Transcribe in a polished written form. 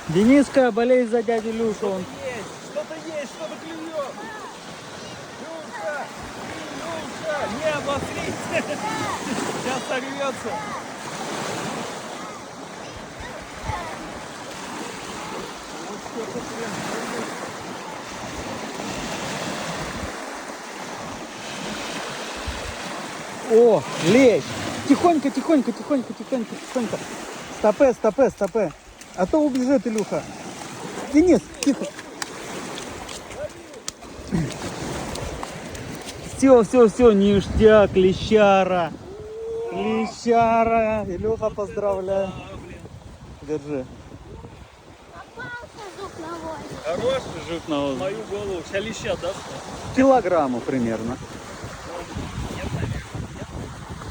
Дениска болеет за дядю Люшу. Он... Есть, что-то клюет. Люша, Люша, не обосрись. Сейчас сорвется. Вот что-то прям. О, лечь! Тихонько, тихонько, тихонько, тихонько, тихонько. Стопе, стопе, стопе. А то убежит Илюха. Денис, тихо. Все, ништяк, лещара. Лещара. Илюха, поздравляю. Держи. Попался зуб на воздух. Хорош Жук на воздух. мою голову. Сейчас леща даст. Килограмму примерно.